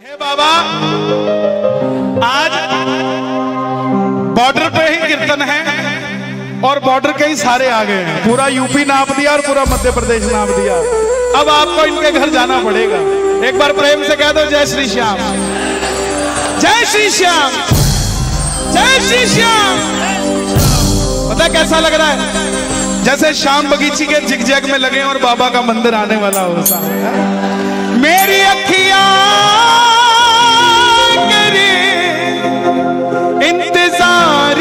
हे बाबा, आज बॉर्डर पे ही कीर्तन है और बॉर्डर के ही सारे आ गए हैं। पूरा यूपी नाप दिया और पूरा मध्य प्रदेश नाप दिया। अब आपको इनके घर जाना पड़ेगा। एक बार प्रेम से कह दो जय श्री श्याम, जय श्री श्याम, जय श्री श्याम। पता कैसा लग रहा है? जैसे शाम बगीची के जिग-जैग में लगे और बाबा का मंदिर आने वाला हो। मेरी अखियां करे इंतजार,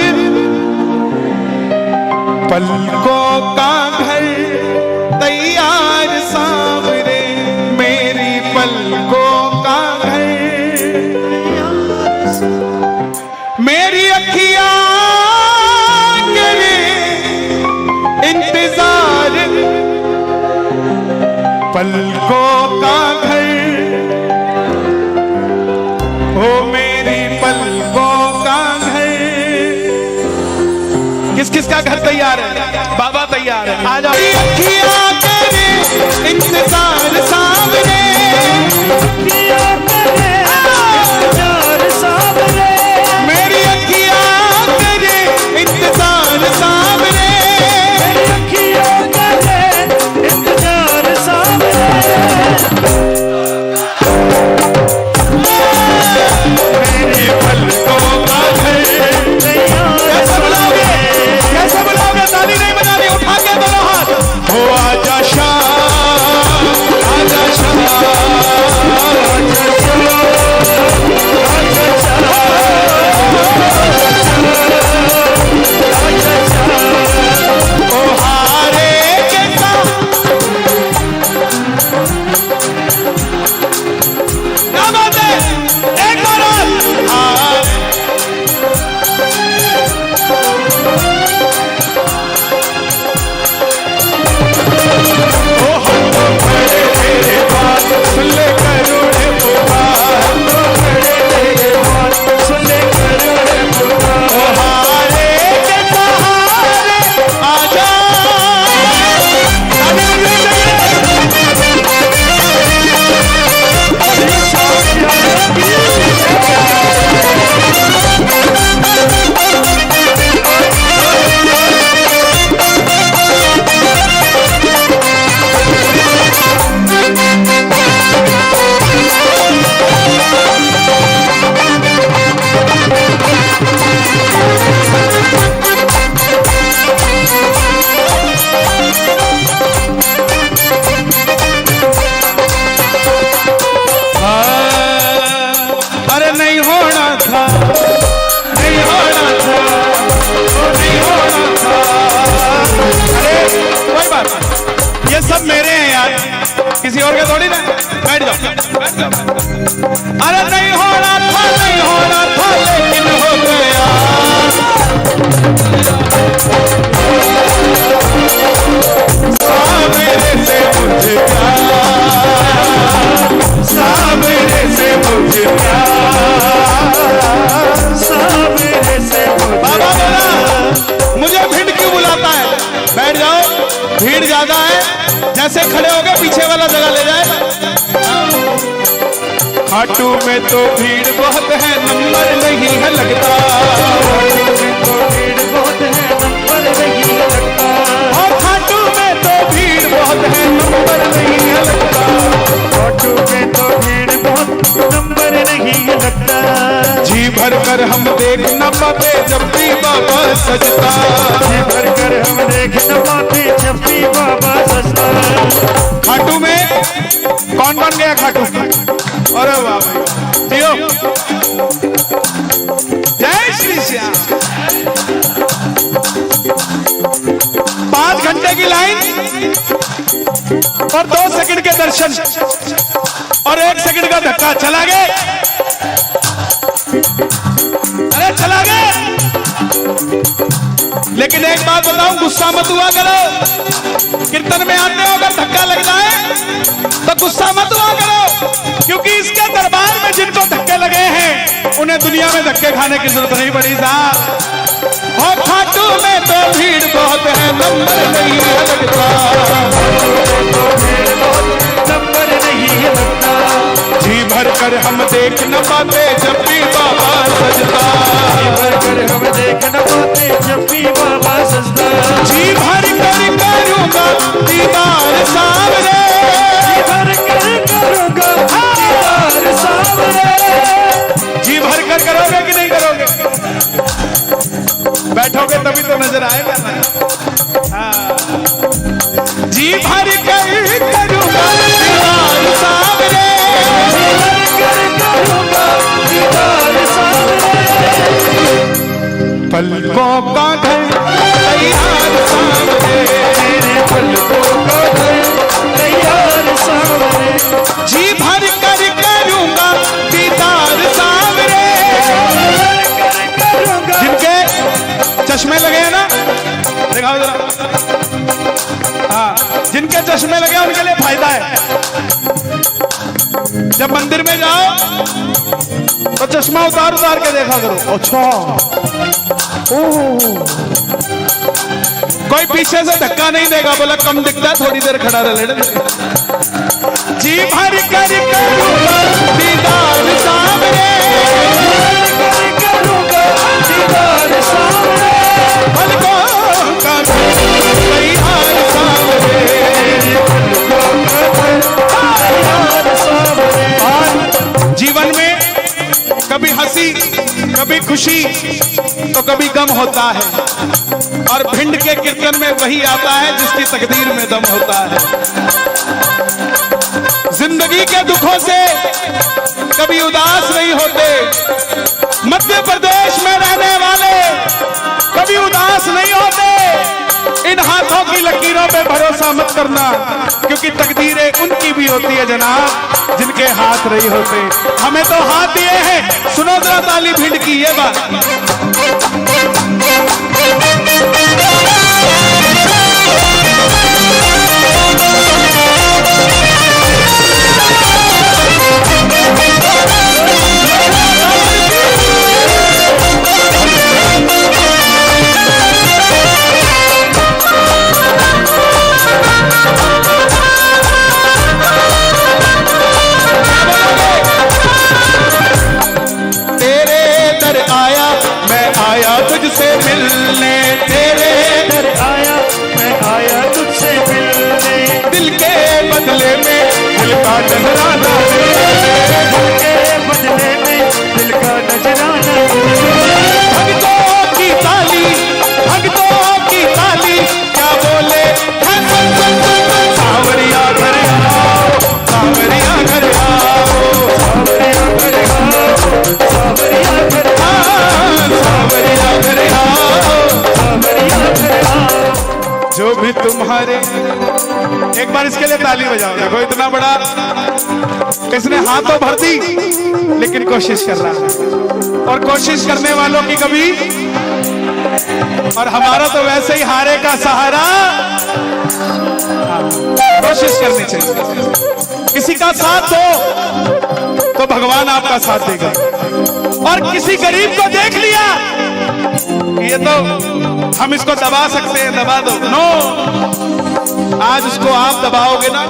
पलकों का घर तैयार सामने, मेरी पलकों का घर। मेरी अखियां करे इंतजार, पलकों का घर। ओ मेरी पलकों का घर। किस किस का घर तैयार है? बाबा तैयार है। आ जाओ। अखियां करे इंतजार सामने, अखियां करे इंतजार सामने, मेरी अखियां करे इंतजार सामने, मेरी अखियां करे इंतजार सामने। मेरी पलकों का घर। कैसे बुलाओगे? कैसे बुलाओगे? ताली नहीं बजानी, उठा के दोनों हाथ। हो आजा शाम, आजा शाम, ओ हारे के साथ। क्या बात है? एक और हार। ओ हम तो खड़े तेरे बात सुन ले करोड़े पुकार, हम तो खड़े तेरे बात सुन ले करोड़े पुकार। ओ हारे के सहारे आजा। अरे नहीं होना था, नहीं होना था, नहीं होना था। अरे कोई बात नहीं, ये सब मेरे हैं यार, किसी और के थोड़ी ना। बैठ जाओ, बैठ जाओ। अरे नहीं होना था, नहीं होना था, लेकिन हो गया। सामने से मुझे प्यार, सामने से मुझे प्यार, सामने से मुझे। बाबा बोला मुझे भीड़ क्यों बुलाता है? बैठ जाओ, भीड़ ज्यादा है। जैसे खड़े हो गए पीछे वाला जगह ले जाए। खाटू में तो भीड़ बहुत है, नंबर नहीं है लगता। खाटू में तो भीड़ बहुत है, नंबर नहीं है लगता। और खाटू में तो भीड़ बहुत है, नंबर नहीं है लगता। खाटू में तो भीड़ बहुत, नंबर नहीं है लगता। जी भर कर हम देख न पाते जब भी बाबा सजता, जी भर कर हम देख न पाते जब भी बाबा सजता। खाटू में कौन बन गया खाटू? अरे वाह जियो, जय श्री श्याम। 5 घंटे की लाइन और 2 सेकंड के दर्शन और 1 सेकंड का धक्का। चला गए, अरे चला गए। लेकिन एक बात बताऊं, गुस्सा मत हुआ करो। कीर्तन में आते हो अगर धक्का लग जाए तो गुस्सा मत हुआ करो, क्योंकि इसके दरबार में जिनको धक्के लगे हैं उन्हें दुनिया में धक्के खाने की जरूरत नहीं पड़ी साहब। और खाटू में तो भीड़ बहुत है, नंबर नहीं है लगता। जी भर कर हम देख न पाते जब भी बाबा सजदा, जी भर कर हम देख न पाते जब भी बाबा सजदा, जी भर कर करूँगा दीदार सावरे, जी भर कर करूँगा दीदार सावरे। जी भर कर करोगे कि नहीं करोगे? बैठोगे तभी तो नजर आएगा ना। हाँ। जी भर कर करूँगा दीदार सावरे, जी भर कर करूँगा दीदार सावरे। पलकों का घर तैयार सावरे, तेरे पलकों का घर तैयार सावरे, जी भर कर करूँगा दीदार सावरे। जिनके चश्मे लगे हैं ना, दिखाओ जरा। हाँ, जिनके चश्मे लगे हैं उनके लिए फायदा है। जब मंदिर में जाओ तो चश्मा उतार उतार के देखा करो। अच्छा, कोई पीछे से धक्का नहीं देगा, बोला कम दिखता है थोड़ी देर खड़ा रह ले। जी भर कर करूँगा दीदार सावरे, करूँगा दीदार सावरे, पलकों का घर तैयार सावरे, तैयार सावरे। और जीवन में कभी हंसी कभी खुशी तो कभी गम होता है, और भिंड के कीर्तन में वही आता है जिसकी तकदीर में दम होता है। जिंदगी के दुखों से कभी उदास नहीं होते, मध्य प्रदेश में रहने वाले कभी उदास नहीं होते। इन हाथों की लकीरों पे भरोसा मत करना, क्योंकि तकदीरें उनकी भी होती है जनाब जिनके हाथ नहीं होते। हमें तो हाथ दिए हैं। सुनो जरा ताली भिंड की ये बात। तेरे दर आया मैं आया तुझसे मिलने, तेरे दर आया मैं आया तुझसे मिलने, दिल के बदले में दिल का नजराना, दिल के बदले में दिल का नजराना। भक्तों की ताली, भक्तों की ताली क्या बोले है सावरिया घर आओ, सावरिया घर आओ, सावरिया घर आओ, सावरिया घर आओ, सावरिया घर आओ, सावरिया घर आओ। जो भी तुम्हारे, एक बार इसके लिए ताली बजाओ। देखो इतना बड़ा किसने हाथ तो भर दी, लेकिन कोशिश कर रहा है, और कोशिश करने वालों की कभी, और हमारा तो वैसे ही हारे का सहारा। कोशिश करनी चाहिए। किसी का साथ दो तो भगवान आपका साथ देगा। और किसी गरीब को देख लिया ये तो हम इसको दबा सकते हैं, दबा दो, नो, आज उसको आप दबाओगे ना,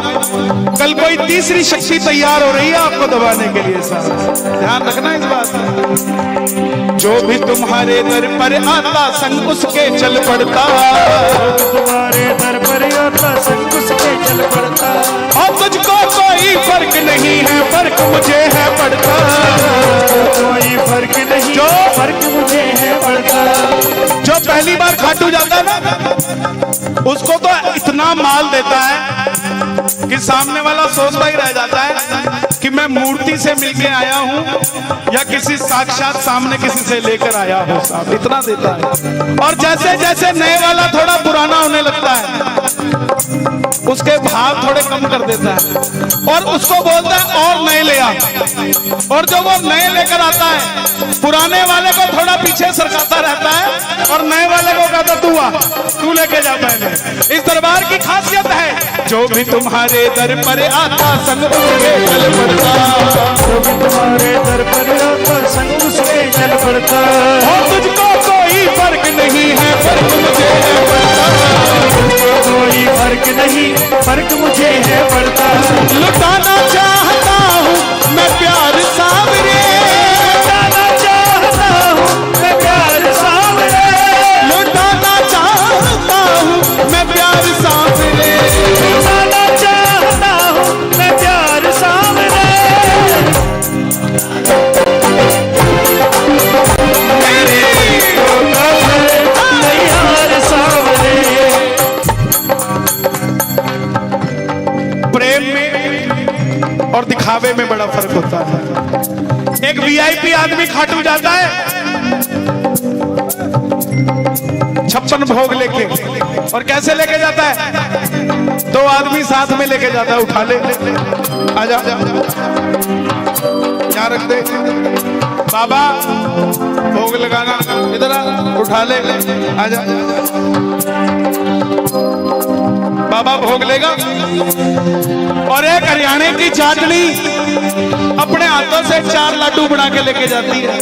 कल कोई तीसरी शक्ति तैयार हो रही है आपको दबाने के लिए। साहब ध्यान रखना इस बात का। जो भी तुम्हारे दर पर आता संग उसके चल पड़ता, तुम्हारे दर पर आता संग उसके चल पड़ता, और तुझको कोई फर्क नहीं है, फर्क मुझे है पड़ता, कोई फर्क नहीं, जो फर्क मुझे है पड़ता। जो पहली बार खाटू जाता है ना, उसको तो इतना माल देता है कि सामने वाला सोचता ही रह जाता है कि मैं मूर्ति से मिलके आया हूं या किसी साक्षात सामने किसी से लेकर आया हूं। साहब इतना देता है। और जैसे जैसे नए वाला थोड़ा पुराना होने लगता है, उसके भाव थोड़े कम कर देता है और उसको बोलता है और नए ले आ। और जो वो नए लेकर आता है, पुराने वाले को थोड़ा पीछे सरकाता रहता है और नए वाले को कहता तू आ, तू लेके जा पहले। इस दरबार की खासियत है, जो भी तुम्हारे दर पर आता संग उसके चल पड़ता, जो भी तुम्हारे दर पर आता संग उसके चल पड़ता। और तुझको कोई फर्क नहीं है, फर्क मुझे है पड़ता, कोई फर्क नहीं, फर्क मुझे है पड़ता। लुटाना चाहता हूँ मैं प्यार एक वीआईपी आदमी खाटू जाता है 56 भोग लेके, और कैसे लेके जाता है? 2 आदमी साथ में लेके जाता है, उठा ले, आजा यहाँ रख दे, बाबा भोग लगाना, इधर आ, उठा ले, आजा, बाबा भोग लेगा। और एक हरियाणे की चाटनी अपने हाथों से 4 लड्डू बना के लेके जाती है,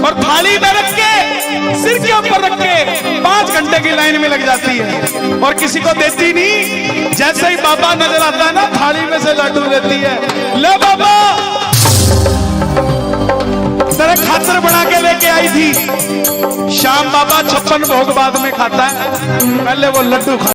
और थाली में रख के, सिर के ऊपर रख के 5 घंटे की लाइन में लग जाती है, और किसी को देती नहीं। जैसे ही बाबा नजर आता है ना, थाली में से लड्डू लेती है, ले बाबा तेरे खातिर बना के लेके आई थी। शाम बाबा 56 भोग बाद में खाता है, पहले वो लड्डू